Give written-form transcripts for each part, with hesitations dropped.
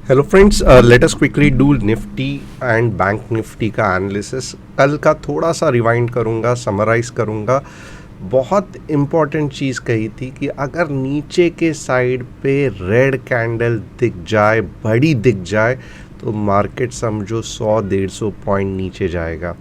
Hello friends, let us quickly do Nifty and bank Nifty का analysis. कल का थोड़ा सा रिवाइंड करूँगा, समराइज़ करूँगा। बहुत इम्पॉर्टेंट चीज़ कही थी कि अगर नीचे के साइड पे रेड कैंडल दिख जाए, बड़ी दिख जाए, तो मार्केट समझो 100-150 पॉइंट नीचे जाएगा।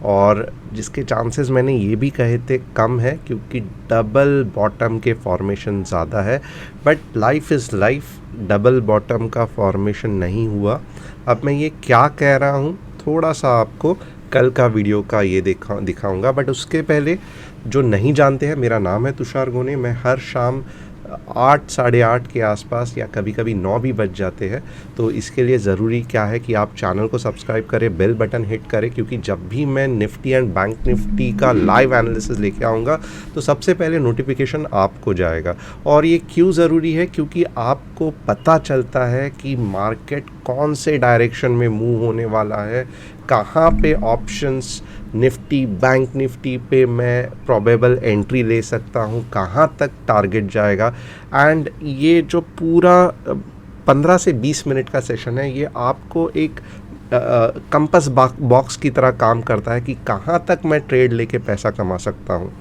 और जिसके चांसेस मैंने ये भी कहे थे कम है, क्योंकि डबल बॉटम के फॉर्मेशन ज़्यादा है। But life is life, double bottom का फॉर्मेशन नहीं हुआ। अब मैं ये क्या कह रहा हूँ थोड़ा सा आपको कल का वीडियो का ये दिखाऊंगा। बट उसके पहले, जो नहीं जानते हैं, मेरा नाम है तुषार गोने। मैं हर शाम 8 साढ़े 8 के आसपास या कभी कभी 9 भी बज जाते हैं। तो इसके लिए ज़रूरी क्या है कि आप चैनल को सब्सक्राइब करें, बेल बटन हिट करें, क्योंकि जब भी मैं निफ्टी एंड बैंक निफ्टी का लाइव एनालिसिस लेके आऊँगा तो सबसे पहले नोटिफिकेशन आपको जाएगा। और ये क्यों ज़रूरी है? क्योंकि आपको पता चलता है कि मार्केट कौन से डायरेक्शन में मूव होने वाला है, कहाँ पे ऑप्शंस निफ्टी बैंक निफ्टी पे मैं प्रोबेबल एंट्री ले सकता हूँ, कहाँ तक टारगेट जाएगा। एंड ये जो पूरा 15 से 20 मिनट का सेशन है, ये आपको एक कंपास बॉक्स की तरह काम करता है कि कहाँ तक मैं ट्रेड लेके पैसा कमा सकता हूँ।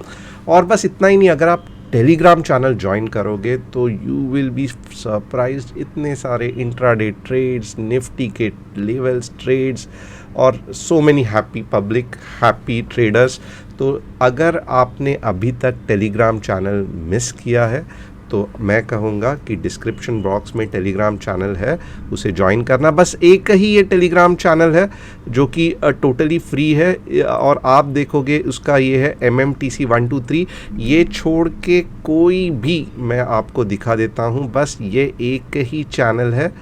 और बस इतना ही नहीं, अगर आप टेलीग्राम चैनल ज्वाइन करोगे तो यू विल बी सरप्राइज्ड। इतने सारे इंट्राडे ट्रेड्स, निफ्टी के लेवल्स ट्रेड्स, और so many happy public, happy traders. तो अगर आपने अभी तक टेलीग्राम चैनल मिस किया है तो मैं कहूँगा कि डिस्क्रिप्शन बॉक्स में टेलीग्राम चैनल है, उसे ज्वाइन करना। बस एक ही ये टेलीग्राम चैनल है जो कि टोटली फ्री है, और आप देखोगे उसका ये है MMTC 123। ये छोड़ के कोई भी मैं आपको दिखा देता हूँ, बस ये एक ही चैनल है,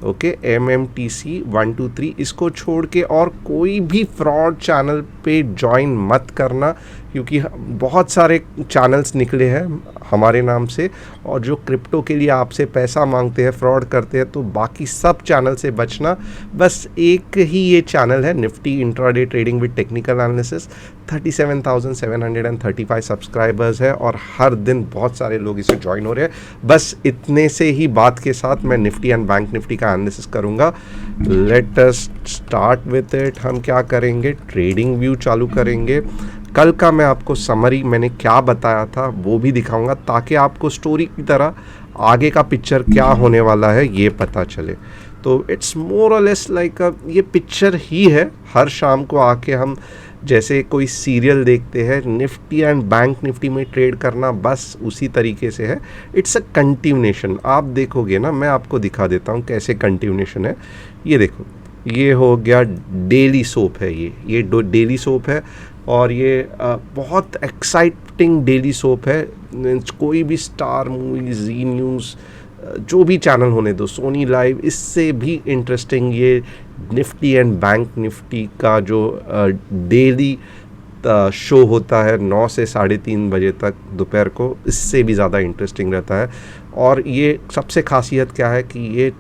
ओके, MMTC 123। इसको छोड़ के और कोई भी फ्रॉड चैनल पे ज्वाइन मत करना, क्योंकि बहुत सारे चैनल्स निकले हैं हमारे नाम से, और जो क्रिप्टो के लिए आपसे पैसा मांगते हैं, फ्रॉड करते हैं। तो बाकी सब चैनल से बचना। बस एक ही ये चैनल है, Nifty intraday trading with technical analysis. 37,735 subscribers है और हर दिन बहुत सारे लोग इसे ज्वाइन हो रहे हैं। बस इतने से ही बात के साथ मैं निफ्टी एंड बैंक निफ्टी का एनालिसिस करूंगा। Let us start with it. हम क्या करेंगे, ट्रेडिंग व्यू चालू करेंगे। कल का मैं आपको समरी, मैंने क्या बताया था वो भी दिखाऊंगा, ताकि आपको स्टोरी की तरह आगे का पिक्चर क्या होने वाला है ये पता चले। तो इट्स मोर और लेस लाइक ये पिक्चर ही है। हर शाम को आके हम जैसे कोई सीरियल देखते हैं, निफ्टी एंड बैंक निफ्टी में ट्रेड करना बस उसी तरीके से है। It's a continuation. आप देखोगे ना, मैं आपको दिखा देता हूँ कैसे कंटिन्यूएशन है। ये देखो, ये हो गया डेली सोप है, ये डेली सोप है, और ये बहुत एक्साइटिंग डेली सोप है। कोई भी स्टार मूवी, जी न्यूज़, जो भी चैनल होने दो, सोनी लाइव, इससे भी इंटरेस्टिंग ये निफ्टी एंड बैंक निफ्टी का जो डेली शो होता है 9 से 3:30 बजे तक दोपहर को, इससे भी ज़्यादा इंटरेस्टिंग रहता है। और ये सबसे खासियत क्या है कि ये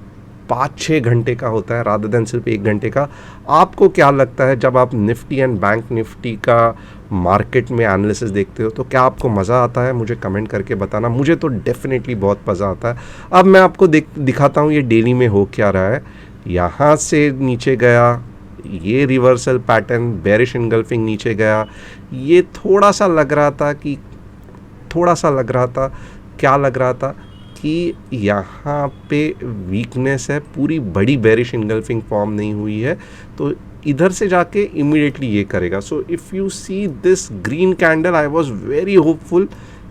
5-6 घंटे का होता है रादर देन सिर्फ 1 घंटे का। आपको क्या लगता है जब आप निफ्टी एंड बैंक निफ्टी का मार्केट में एनालिसिस देखते हो, तो क्या आपको मज़ा आता है? मुझे कमेंट करके बताना। मुझे तो डेफिनेटली बहुत मज़ा आता है। अब मैं आपको दिखाता हूँ ये डेली में हो क्या रहा है। यहाँ से नीचे गया, ये रिवर्सल पैटर्न, बेरिश इनगल्फिंग नीचे गया। ये थोड़ा सा लग रहा था क्या लग रहा था कि यहाँ पे वीकनेस है, पूरी बड़ी बेरिश इनगल्फिंग फॉर्म नहीं हुई है, तो इधर से जाके इमीडिएटली ये करेगा। So if you see this green candle, I was very hopeful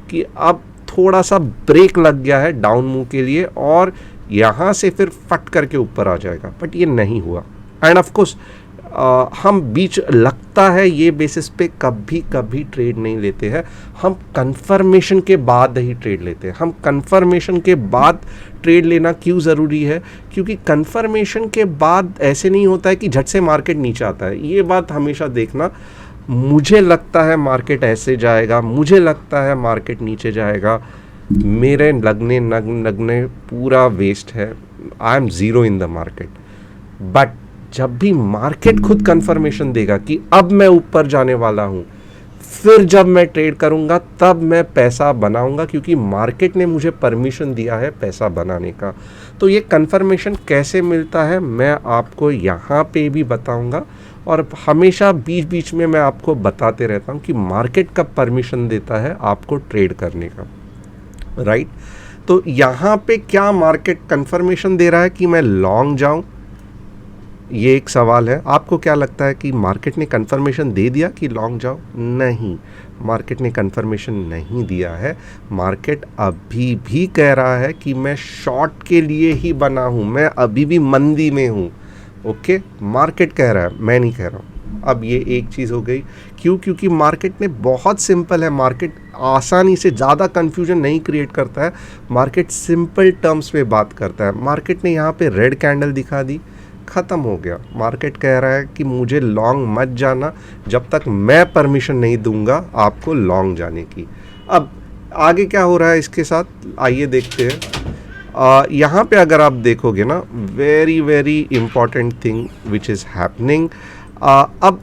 कि अब थोड़ा सा ब्रेक लग गया है डाउन मूव के लिए, और यहाँ से फिर फट करके ऊपर आ जाएगा, बट ये नहीं हुआ। एंड ऑफ कोर्स हम बीच लगता है ये बेसिस पे कभी कभी ट्रेड नहीं लेते हैं। हम कंफर्मेशन के बाद ही ट्रेड लेते हैं। हम कंफर्मेशन के बाद ट्रेड लेना क्यों ज़रूरी है? क्योंकि कंफर्मेशन के बाद ऐसे नहीं होता है कि झट से मार्केट नीचे आता है। ये बात हमेशा देखना, मुझे लगता है मार्केट ऐसे जाएगा, मुझे लगता है मार्केट नीचे जाएगा, मेरे लगने पूरा वेस्ट है। I am zero in the market. But जब भी मार्केट खुद कंफर्मेशन देगा कि अब मैं ऊपर जाने वाला हूँ, फिर जब मैं ट्रेड करूँगा तब मैं पैसा बनाऊँगा, क्योंकि मार्केट ने मुझे परमिशन दिया है पैसा बनाने का। तो ये कन्फर्मेशन कैसे मिलता है मैं आपको यहाँ पे भी बताऊँगा, और हमेशा बीच बीच में मैं आपको बताते रहता हूँ कि मार्केट कब परमिशन देता है आपको ट्रेड करने का, राइट। तो यहाँ पे क्या मार्केट कन्फर्मेशन दे रहा है कि मैं लॉन्ग जाऊँ, ये एक सवाल है। आपको क्या लगता है कि मार्केट ने कन्फर्मेशन दे दिया कि लॉन्ग जाओ? नहीं, मार्केट ने कन्फर्मेशन नहीं दिया है। मार्केट अभी भी कह रहा है कि मैं शॉर्ट के लिए ही बना हूँ, मैं अभी भी मंदी में हूँ। ओके, मार्केट कह रहा है, मैं नहीं कह रहा हूँ। अब ये एक चीज़ हो गई। क्यों? क्योंकि मार्केट ने बहुत सिंपल है, मार्केट आसानी से, ज़्यादा कन्फ्यूजन नहीं क्रिएट करता है, मार्केट सिंपल टर्म्स में बात करता है। मार्केट ने यहाँ पे रेड कैंडल दिखा दी, ख़त्म हो गया। मार्केट कह रहा है कि मुझे लॉन्ग मत जाना जब तक मैं परमिशन नहीं दूंगा आपको लॉन्ग जाने की। अब आगे क्या हो रहा है इसके साथ, आइए देखते हैं। यहाँ पे अगर आप देखोगे ना, very very important thing which is happening. अब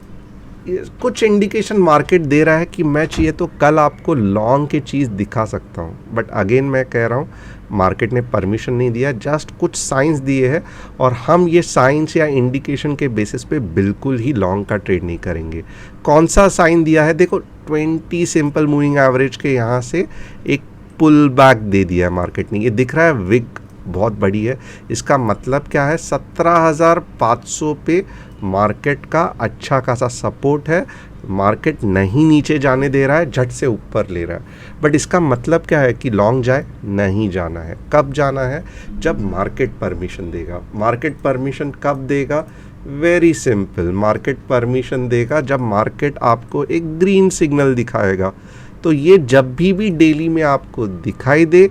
कुछ इंडिकेशन मार्केट दे रहा है कि मैं चाहिए तो कल आपको लॉन्ग की चीज़ दिखा सकता हूँ, बट अगेन मैं कह रहा हूँ मार्केट ने परमिशन नहीं दिया, जस्ट कुछ साइंस दिए हैं, और हम ये साइंस या इंडिकेशन के बेसिस पे बिल्कुल ही लॉन्ग का ट्रेड नहीं करेंगे। कौन सा साइन दिया है? देखो, 20 सिंपल मूविंग एवरेज के यहाँ से एक पुल बैक दे दिया है मार्केट ने, ये दिख रहा है, विग बहुत बड़ी है। इसका मतलब क्या है? 17,500 पे मार्केट का अच्छा खासा सपोर्ट है, मार्केट नहीं नीचे जाने दे रहा है, झट से ऊपर ले रहा है। बट इसका मतलब क्या है कि लॉन्ग जाए? नहीं जाना है। कब जाना है? जब मार्केट परमिशन देगा। मार्केट परमिशन कब देगा? वेरी सिंपल, मार्केट परमिशन देगा जब मार्केट आपको एक ग्रीन सिग्नल दिखाएगा। तो ये जब भी डेली में आपको दिखाई दे,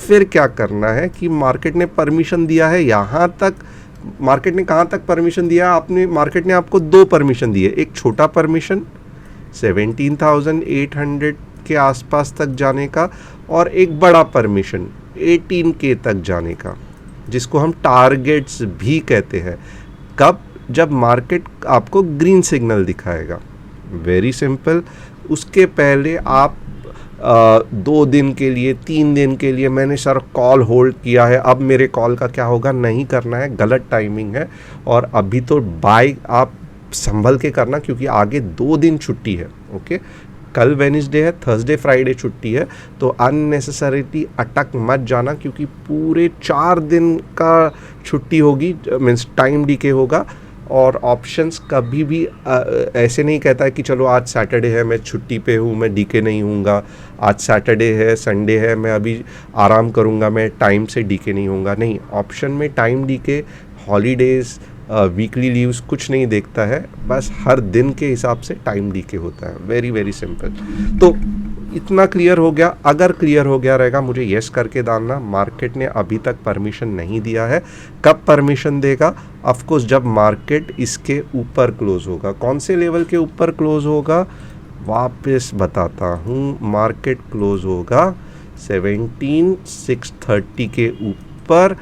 फिर क्या करना है कि मार्केट ने परमिशन दिया है यहाँ तक। मार्केट ने कहाँ तक परमिशन दिया? मार्केट ने आपको दो परमिशन दिए, एक छोटा परमिशन 17,800 के आसपास तक जाने का, और एक बड़ा परमिशन 18K तक जाने का, जिसको हम टारगेट्स भी कहते हैं। कब? जब मार्केट आपको ग्रीन सिग्नल दिखाएगा। Very simple. उसके पहले आप 2 दिन के लिए, 3 दिन के लिए मैंने सर कॉल होल्ड किया है, अब मेरे कॉल का क्या होगा? नहीं करना है, गलत टाइमिंग है। और अभी तो बाय आप संभल के करना, क्योंकि आगे 2 दिन छुट्टी है। ओके, कल वेडनेसडे है, थर्सडे फ्राइडे छुट्टी है, तो अननेसेसरीली अटक मत जाना, क्योंकि पूरे 4 दिन का छुट्टी होगी, मीन्स टाइम डीके होगा। और ऑप्शंस कभी भी ऐसे नहीं कहता है कि चलो आज सैटरडे है, मैं छुट्टी पे हूँ, मैं डीके नहीं हूँगा, आज सैटरडे है, संडे है, मैं अभी आराम करूँगा, मैं टाइम से डीके नहीं होऊंगा। नहीं, ऑप्शन में time DK, holidays, weekly leaves कुछ नहीं देखता है, बस हर दिन के हिसाब से टाइम डीके होता है। Very very simple. तो इतना क्लियर हो गया? अगर क्लियर हो गया रहेगा मुझे यस करके डालना। मार्केट ने अभी तक परमिशन नहीं दिया है। कब परमिशन देगा? ऑफ कोर्स जब मार्केट इसके ऊपर क्लोज होगा। कौन से लेवल के ऊपर क्लोज होगा? वापस बताता हूँ, मार्केट क्लोज होगा 17,630 के ऊपर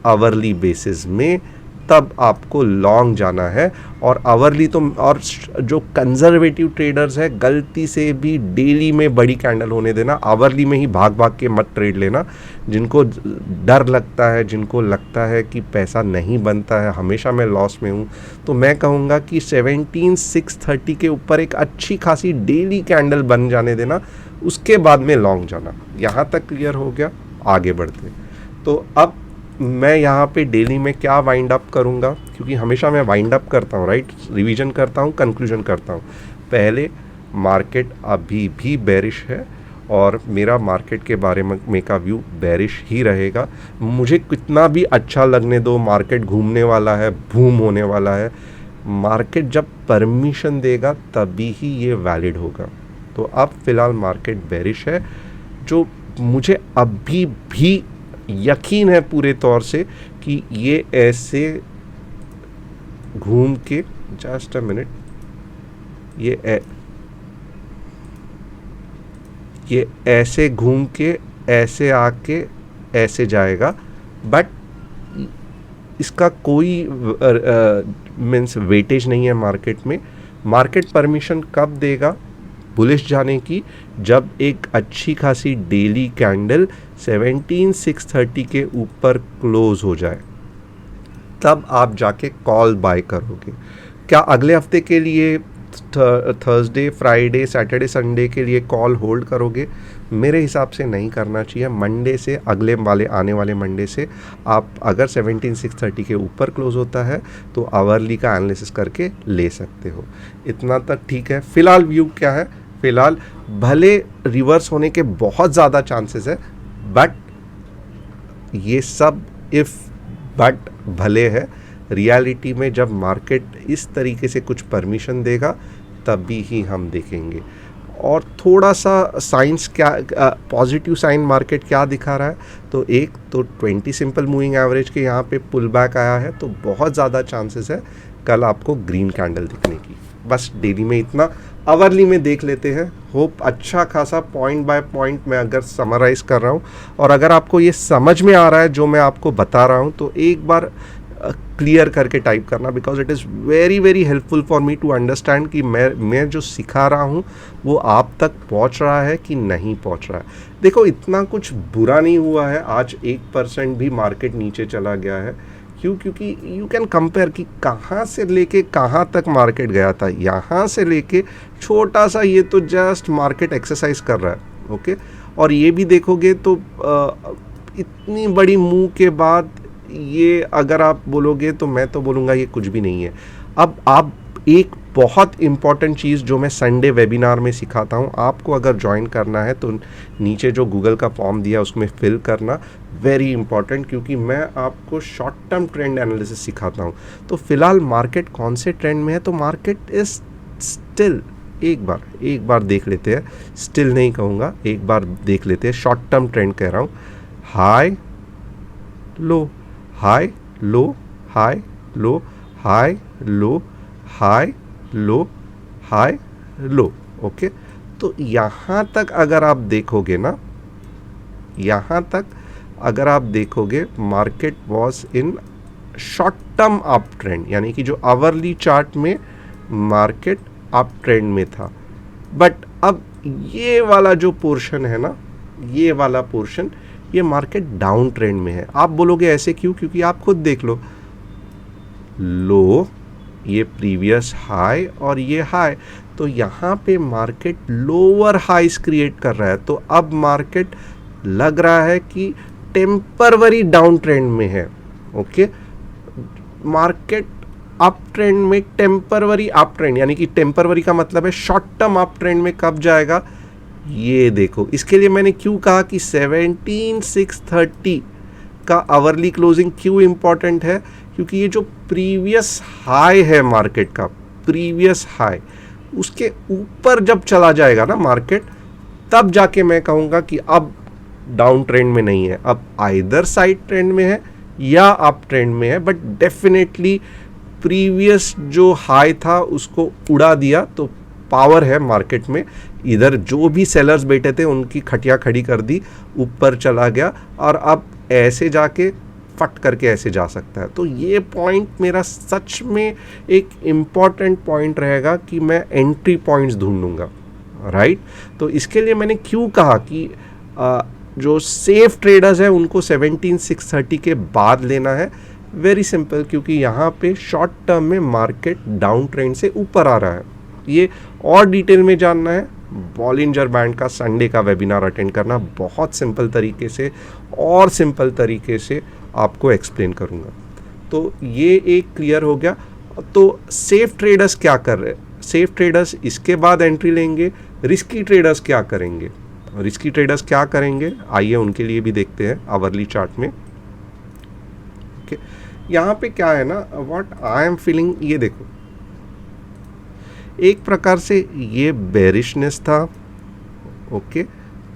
आवरली बेसिस में, तब आपको लॉन्ग जाना है। और आवरली तो, और जो कंजर्वेटिव ट्रेडर्स है, गलती से भी डेली में बड़ी कैंडल होने देना, आवरली में ही भाग भाग के मत ट्रेड लेना। जिनको डर लगता है, जिनको लगता है कि पैसा नहीं बनता है, हमेशा मैं लॉस में हूँ, तो मैं कहूँगा कि 17,630 के ऊपर एक अच्छी खासी डेली कैंडल बन जाने देना, उसके बाद में लॉन्ग जाना। यहाँ तक क्लियर हो गया? आगे बढ़ते। तो अब मैं यहाँ पे डेली में क्या वाइंड अप करूँगा, क्योंकि हमेशा मैं वाइंड अप करता हूँ, राइट, रिवीजन करता हूँ, कंक्लूजन करता हूँ। पहले, मार्केट अभी भी बेरिश है, और मेरा मार्केट के बारे में का व्यू बेरिश ही रहेगा। मुझे कितना भी अच्छा लगने दो, मार्केट घूमने वाला है, बूम होने वाला है, मार्केट जब परमिशन देगा तभी ही ये वैलिड होगा। तो अब फ़िलहाल मार्केट बेरिश है, जो मुझे अभी भी यकीन है पूरे तौर से कि ये ऐसे घूम के, जस्ट अ मिनट, ये ऐसे घूम के ऐसे आके ऐसे जाएगा, बट इसका कोई मीन्स वेटेज नहीं है मार्केट में। मार्केट परमिशन कब देगा? बुलिश जाने की जब एक अच्छी खासी डेली कैंडल 17,630 के ऊपर क्लोज हो जाए, तब आप जाके कॉल बाय करोगे। क्या अगले हफ्ते के लिए थर्सडे, फ्राइडे, सैटरडे, संडे के लिए कॉल होल्ड करोगे? मेरे हिसाब से नहीं करना चाहिए। मंडे से अगले वाले आने वाले मंडे से आप अगर 17,630 के ऊपर क्लोज होता है तो आवरली का एनालिसिस करके ले सकते हो। इतना तक ठीक है। फिलहाल व्यू क्या है? फिलहाल भले रिवर्स होने के बहुत ज़्यादा चांसेस है, बट ये सब इफ़ बट भले है। रियलिटी में जब मार्केट इस तरीके से कुछ परमिशन देगा तभी ही हम देखेंगे। और थोड़ा सा साइंस क्या, पॉजिटिव साइन मार्केट क्या दिखा रहा है, तो एक तो 20 सिंपल मूविंग एवरेज के यहाँ पे पुल बैक आया है, तो बहुत ज़्यादा चांसेस है कल आपको ग्रीन कैंडल दिखने की। बस डेली में इतना, आवरली में देख लेते हैं। होप अच्छा खासा पॉइंट बाय पॉइंट मैं अगर समराइज़ कर रहा हूँ और अगर आपको ये समझ में आ रहा है जो मैं आपको बता रहा हूँ, तो एक बार क्लियर करके टाइप करना, because it is very very helpful for me to understand कि मैं जो सिखा रहा हूँ वो आप तक पहुँच रहा है कि नहीं पहुँच रहा है। देखो, इतना कुछ बुरा नहीं हुआ है। आज 1% भी मार्केट नीचे चला गया है। क्यों? क्योंकि यू कैन कंपेयर कि कहाँ से लेके कहाँ तक मार्केट गया था। यहाँ से लेके छोटा सा ये तो जस्ट मार्केट एक्सरसाइज कर रहा है, ओके। और ये भी देखोगे तो इतनी बड़ी मूव के बाद ये अगर आप बोलोगे तो मैं तो बोलूँगा ये कुछ भी नहीं है। अब आप एक बहुत इम्पॉर्टेंट चीज़ जो मैं संडे वेबिनार में सिखाता हूँ, आपको अगर ज्वाइन करना है तो नीचे जो गूगल का फॉर्म दिया उसमें फिल करना, वेरी इंपॉर्टेंट, क्योंकि मैं आपको शॉर्ट टर्म ट्रेंड एनालिसिस सिखाता हूँ। तो फिलहाल मार्केट कौन से ट्रेंड में है, तो मार्केट इज स्टिल, एक बार देख लेते हैं, स्टिल नहीं कहूँगा, एक बार देख लेते हैं, शॉर्ट टर्म ट्रेंड कह रहा हूँ। High low, high low, high low, high low, high low, high low, okay. तो यहाँ तक अगर आप देखोगे ना, यहाँ तक अगर आप देखोगे, market was in short term up trend, यानी कि जो आवरली चार्ट में मार्केट अप ट्रेंड में था। बट अब ये वाला जो पोर्शन है ना, ये वाला पोर्शन, ये मार्केट डाउन ट्रेंड में है। आप बोलोगे ऐसे क्यों? क्योंकि आप खुद देख लो, लो, ये प्रीवियस हाई और ये हाई, तो यहाँ पे मार्केट लोअर हाइस क्रिएट कर रहा है। तो अब मार्केट लग रहा है कि टेम्परवरी डाउन ट्रेंड में है, ओके। मार्केट अप ट्रेंड में टेम्परवरी अप ट्रेंड, यानी कि टेम्परवरी का मतलब है शॉर्ट टर्म अप ट्रेंड में कब जाएगा, ये देखो। इसके लिए मैंने क्यों कहा कि 17,630 का आवरली क्लोजिंग क्यों इंपॉर्टेंट है, क्योंकि ये जो प्रीवियस हाई है मार्केट का, प्रीवियस हाई, उसके ऊपर जब चला जाएगा ना मार्केट, तब जाके मैं कहूँगा कि अब डाउन ट्रेंड में नहीं है, अब आइदर साइड ट्रेंड में है या अप ट्रेंड में है। बट डेफिनेटली प्रीवियस जो हाई था उसको उड़ा दिया, तो पावर है मार्केट में। इधर जो भी सेलर्स बैठे थे उनकी खटिया खड़ी कर दी, ऊपर चला गया और अब ऐसे जाके फट करके ऐसे जा सकता है। तो ये पॉइंट मेरा सच में एक इम्पॉर्टेंट पॉइंट रहेगा कि मैं एंट्री पॉइंट्स ढूंढूंगा, राइट। तो इसके लिए मैंने क्यों कहा कि जो सेफ ट्रेडर्स हैं उनको 17,630 के बाद लेना है। वेरी सिंपल, क्योंकि यहाँ पे शॉर्ट टर्म में मार्केट डाउन ट्रेंड से ऊपर आ रहा है। ये और डिटेल में जानना है, बॉलिंजर बैंड का संडे का वेबिनार अटेंड करना, बहुत सिंपल तरीके से और सिंपल तरीके से आपको एक्सप्लेन करूँगा। तो ये एक क्लियर हो गया। तो सेफ ट्रेडर्स क्या कर रहे हैं, सेफ ट्रेडर्स इसके बाद एंट्री लेंगे। रिस्की ट्रेडर्स क्या करेंगे, रिस्की ट्रेडर्स क्या करेंगे, आइए उनके लिए भी देखते हैं आवरली चार्ट में। ओके, यहाँ पे क्या है ना, व्हाट आई एम फीलिंग, ये देखो, एक प्रकार से ये बेरिशनेस था, ओके,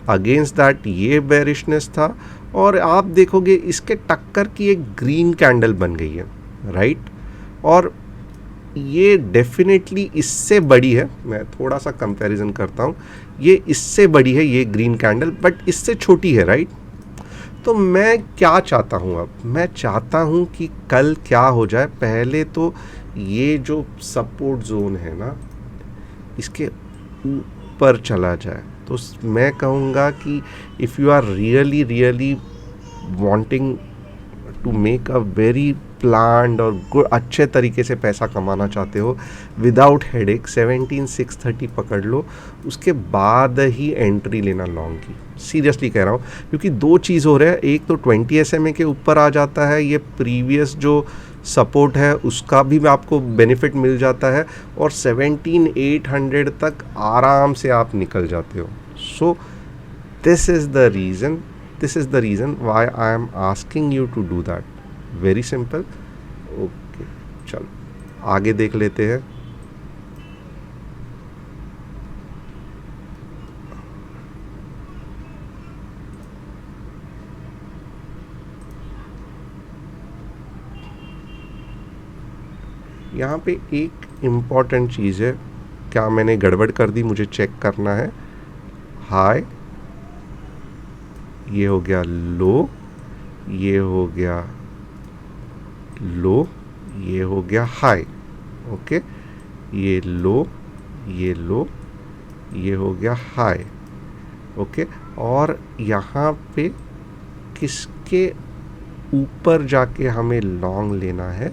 अगेंस्ट दैट ये बेरिशनेस था, और आप देखोगे इसके टक्कर की एक ग्रीन कैंडल बन गई है, राइट। और ये डेफिनेटली इससे बड़ी है, मैं थोड़ा सा कंपैरिजन करता हूँ, ये इससे बड़ी है ये ग्रीन कैंडल, बट इससे छोटी है, राइट। तो मैं क्या चाहता हूँ, अब मैं चाहता हूँ कि कल क्या हो जाए, पहले तो ये जो सपोर्ट जोन है ना, इसके ऊपर चला जाए, तो मैं कहूँगा कि if you are really really wanting to make a very planned और गुड अच्छे तरीके से पैसा कमाना चाहते हो विदाउट हेडेक, 17,630 पकड़ लो, उसके बाद ही एंट्री लेना लॉन्ग की। सीरियसली कह रहा हूँ, क्योंकि दो चीज़ हो रहा है, एक तो 20 SMA के ऊपर आ जाता है, ये प्रीवियस जो सपोर्ट है उसका भी आपको बेनिफिट मिल जाता है, और 17,800 तक आराम से आप निकल जाते हो। सो this is the reason why I am asking you to do that. Very simple. Okay, चलो आगे देख लेते हैं। यहाँ पे एक इम्पॉर्टेंट चीज़ है, क्या मैंने गड़बड़ कर दी, मुझे चेक करना है। हाई, ये हो गया लो, ये हो गया लो, ये हो गया हाई। ओके, ये लो, ये लो, ये हो गया हाई। ओके, और यहाँ पे किसके ऊपर जाके हमें लॉन्ग लेना है,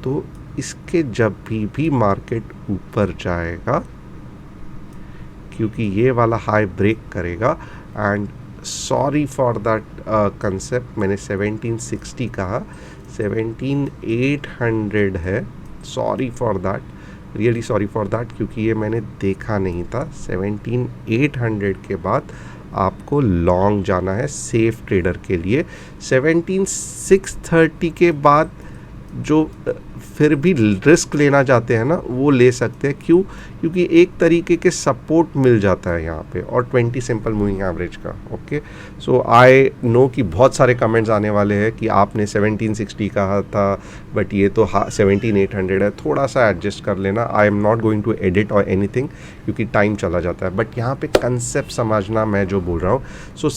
तो इसके जब भी मार्केट ऊपर जाएगा, क्योंकि ये वाला हाई ब्रेक करेगा, and sorry for that concept, मैंने 1760 कहा, 17,800 है, sorry for that, really sorry for that, क्योंकि ये मैंने देखा नहीं था। 17,800 के बाद आपको लॉन्ग जाना है सेफ ट्रेडर के लिए। 17,630 के बाद जो फिर भी रिस्क लेना चाहते हैं ना, वो ले सकते हैं। क्यों? क्योंकि एक तरीके के सपोर्ट मिल जाता है यहाँ पे, और 20 सिंपल मूविंग एवरेज का। ओके, सो आई नो कि बहुत सारे कमेंट्स आने वाले हैं कि आपने 1760 कहा था, बट ये तो 17,800 है, थोड़ा सा एडजस्ट कर लेना। I am not going to edit और एनीथिंग, क्योंकि टाइम चला जाता है, बट यहाँ पे कंसेप्ट समझना मैं जो बोल रहा हूँ। सो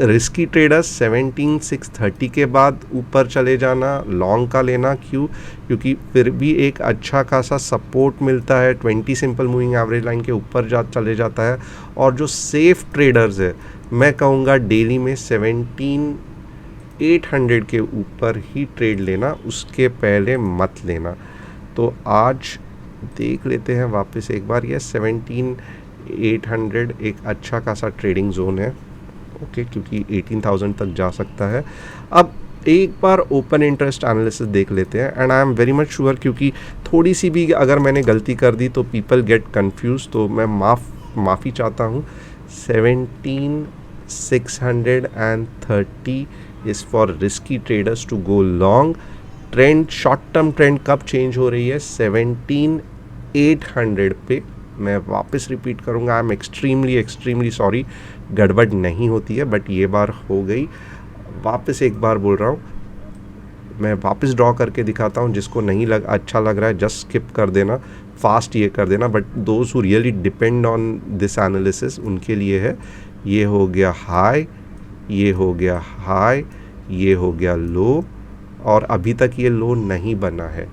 रिस्की ट्रेडर्स 17,630 के बाद ऊपर चले जाना, लॉन्ग का लेना। क्यों? क्योंकि फिर भी एक अच्छा खासा सपोर्ट मिलता है, 20 सिंपल मूविंग एवरेज लाइन के ऊपर चले जाता है। और जो सेफ ट्रेडर्स है, मैं कहूँगा डेली में 17,800 के ऊपर ही ट्रेड लेना, उसके पहले मत लेना। तो आज देख लेते हैं वापस एक बार, ये 17,800 एक अच्छा खासा ट्रेडिंग जोन है। ओके, क्योंकि 18,000 तक जा सकता है। अब एक बार ओपन इंटरेस्ट एनालिसिस देख लेते हैं, and I am very much sure, क्योंकि थोड़ी सी भी अगर मैंने गलती कर दी तो पीपल गेट कंफ्यूज, तो मैं माफ़ी चाहता हूँ। 17,630 is for risky traders to go long. Trend, short term trend कब चेंज हो रही है? 17,800 पे। मैं वापस रिपीट करूँगा, आई एम एक्सट्रीमली सॉरी, गड़बड़ नहीं होती है, बट ये बार हो गई। वापस एक बार बोल रहा हूँ, मैं वापस ड्रॉ करके दिखाता हूँ, जिसको नहीं अच्छा लग रहा है जस्ट स्किप कर देना, फास्ट ये कर देना, but those who really depend on this analysis उनके लिए है। ये हो गया हाई, ये हो गया हाई, ये हो गया लो, और अभी तक ये लो नहीं बना है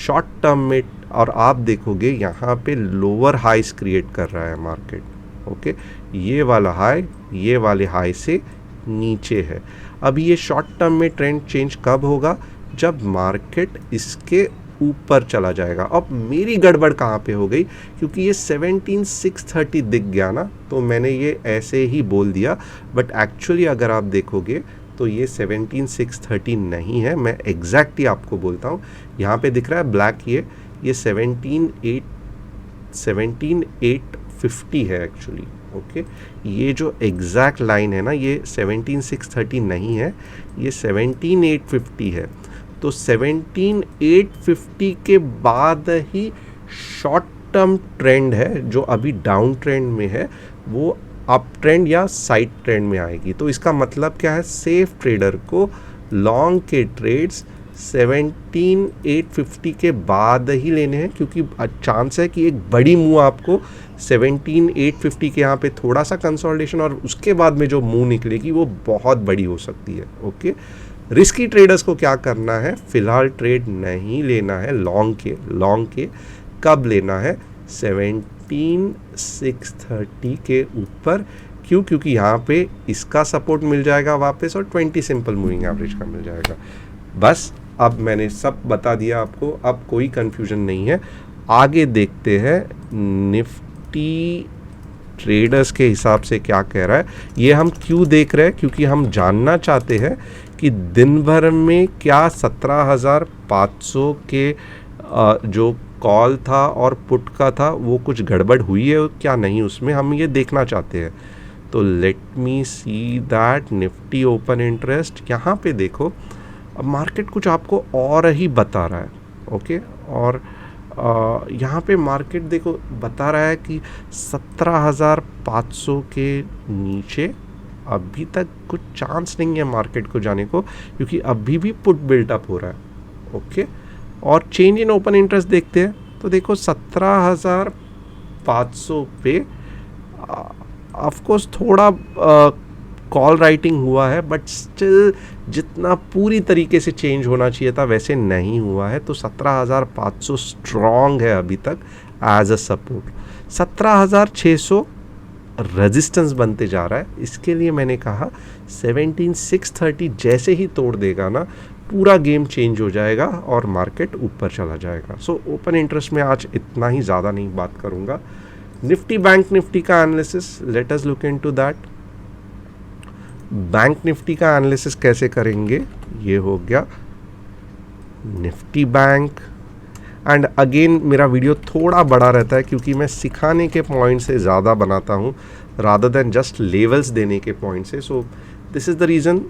शॉर्ट टर्म में। और आप देखोगे यहाँ पे लोअर हाइस क्रिएट कर रहा है मार्केट। ओके, ये वाला हाई ये वाले हाई से नीचे है। अभी ये शॉर्ट टर्म में ट्रेंड चेंज कब होगा? जब मार्केट इसके ऊपर चला जाएगा। अब मेरी गड़बड़ कहाँ पे हो गई? क्योंकि ये 17,630 दिख गया ना, तो मैंने ये ऐसे ही बोल दिया, बट एक्चुअली अगर आप देखोगे तो ये 17,630 नहीं है। मैं एग्जैक्टली आपको बोलता हूँ, यहाँ पे दिख रहा है ब्लैक, ये 17,850 है एक्चुअली। ओके, ये जो एग्जैक्ट लाइन है ना, ये 17,630 नहीं है, ये 17,850 है। तो 17,850 के बाद ही शॉर्ट टर्म ट्रेंड है, जो अभी डाउन ट्रेंड में है, वो अप ट्रेंड या साइड ट्रेंड में आएगी। तो इसका मतलब क्या है? सेफ ट्रेडर को लॉन्ग के ट्रेड्स 17,850 के बाद ही लेने हैं, क्योंकि चांस है कि एक बड़ी मूव आपको 17,850 के यहाँ पे थोड़ा सा कंसोलिडेशन, और उसके बाद में जो मूव निकलेगी वो बहुत बड़ी हो सकती है। ओके, रिस्की ट्रेडर्स को क्या करना है? फिलहाल ट्रेड नहीं लेना है लॉन्ग के कब लेना है? 15630 के ऊपर। क्यों? क्योंकि यहाँ पे इसका सपोर्ट मिल जाएगा वापस और 20 सिंपल मूविंग एवरेज का मिल जाएगा। बस अब मैंने सब बता दिया आपको, अब कोई कन्फ्यूजन नहीं है। आगे देखते हैं निफ्टी ट्रेडर्स के हिसाब से क्या कह रहा है। ये हम क्यों देख रहे हैं? क्योंकि हम जानना चाहते हैं कि दिन भर में क्या 17,500 के जो कॉल था और पुट का था वो कुछ गड़बड़ हुई है क्या नहीं, उसमें हम ये देखना चाहते हैं। तो let me see that Nifty open interest. यहाँ पे देखो अब मार्केट कुछ आपको और ही बता रहा है। ओके, और यहाँ पे मार्केट देखो बता रहा है कि 17,500 के नीचे अभी तक कुछ चांस नहीं है मार्केट को जाने को, क्योंकि अभी भी पुट बिल्टअप हो रहा है। ओके, और चेंज इन ओपन इंटरेस्ट देखते हैं तो देखो 17,500 पे ऑफकोर्स थोड़ा कॉल राइटिंग हुआ है, बट स्टिल जितना पूरी तरीके से चेंज होना चाहिए था वैसे नहीं हुआ है। तो 17,500 स्ट्रॉन्ग है अभी तक एज अ सपोर्ट। 17,600 रेजिस्टेंस बनते जा रहा है। इसके लिए मैंने कहा 17,630 जैसे ही तोड़ देगा ना, पूरा गेम चेंज हो जाएगा और मार्केट ऊपर चला जाएगा। सो ओपन इंटरेस्ट में आज इतना ही, ज़्यादा नहीं बात करूँगा। निफ्टी बैंक निफ्टी का analysis, let us look into that. Bank Nifty का एनालिसिस कैसे करेंगे, ये हो गया निफ्टी बैंक। एंड अगेन मेरा वीडियो थोड़ा बड़ा रहता है क्योंकि मैं सिखाने के पॉइंट से ज़्यादा बनाता हूँ रादर देन जस्ट लेवल्स देने के पॉइंट से। So this is the reason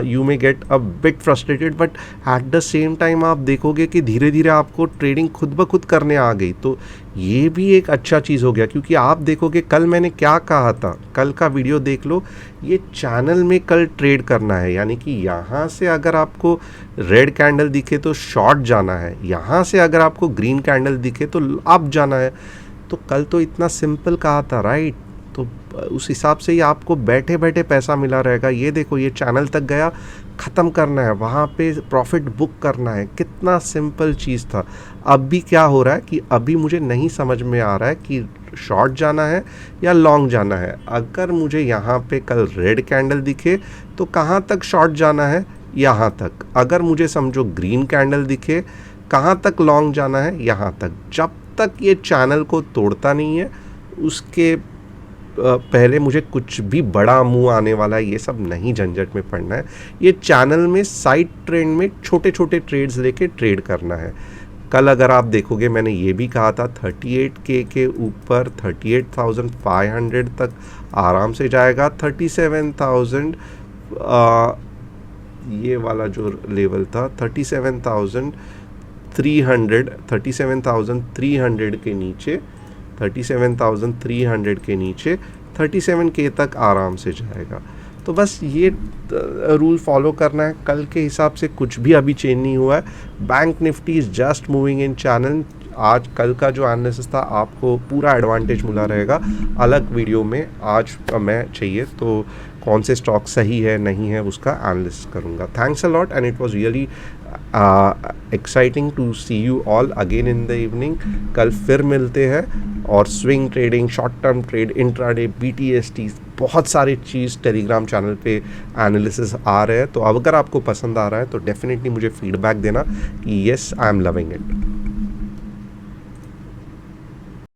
you may get a bit frustrated, but at the same time आप देखोगे कि धीरे धीरे आपको ट्रेडिंग खुद ब खुद करने आ गई। तो ये भी एक अच्छा चीज़ हो गया, क्योंकि आप देखोगे कल मैंने क्या कहा था, कल का वीडियो देख लो। ये चैनल में कल ट्रेड करना है, यानी कि यहाँ से अगर आपको रेड कैंडल दिखे तो शॉर्ट जाना है, यहाँ से अगर आपको ग्रीन कैंडल दिखे तो अप जाना है। तो कल तो इतना सिंपल कहा था, राइट? तो उस हिसाब से ही आपको बैठे बैठे पैसा मिला रहेगा। ये देखो ये चैनल तक गया, ख़त्म करना है, वहाँ पे प्रॉफिट बुक करना है। कितना सिंपल चीज़ था। अब भी क्या हो रहा है कि अभी मुझे नहीं समझ में आ रहा है कि शॉर्ट जाना है या लॉन्ग जाना है। अगर मुझे यहाँ पे कल रेड कैंडल दिखे तो कहाँ तक शॉर्ट जाना है, यहाँ तक। अगर मुझे समझो ग्रीन कैंडल दिखे, कहाँ तक लॉन्ग जाना है, यहाँ तक। जब तक ये चैनल को तोड़ता नहीं है उसके पहले मुझे कुछ भी बड़ा मुंह आने वाला है ये सब नहीं झंझट में पड़ना है। ये चैनल में साइड ट्रेंड में छोटे छोटे ट्रेड्स लेके ट्रेड करना है। कल अगर आप देखोगे मैंने ये भी कहा था 38K के ऊपर 38,500 तक आराम से जाएगा। 37,000 ये वाला जो लेवल था 37,300 के नीचे, 37,300 के नीचे 37K तक आराम से जाएगा। तो बस ये रूल फॉलो करना है। कल के हिसाब से कुछ भी अभी चेंज नहीं हुआ है। Bank Nifty is just moving in channel. आज कल का जो एनालिसिस था आपको पूरा एडवांटेज मिला रहेगा अलग वीडियो में। आज मैं चाहिए तो कौन से स्टॉक सही है नहीं है उसका एनालिसिस करूँगा। Thanks a lot and it was really exciting to see you all again in the evening. कल फिर मिलते हैं और swing trading, short term trade, intraday, BTST, बहुत सारी चीज़ टेलीग्राम चैनल पे एनालिसिस आ रहे हैं। तो अगर आपको पसंद आ रहा है तो डेफिनेटली मुझे फीडबैक देना कि yes I am loving it.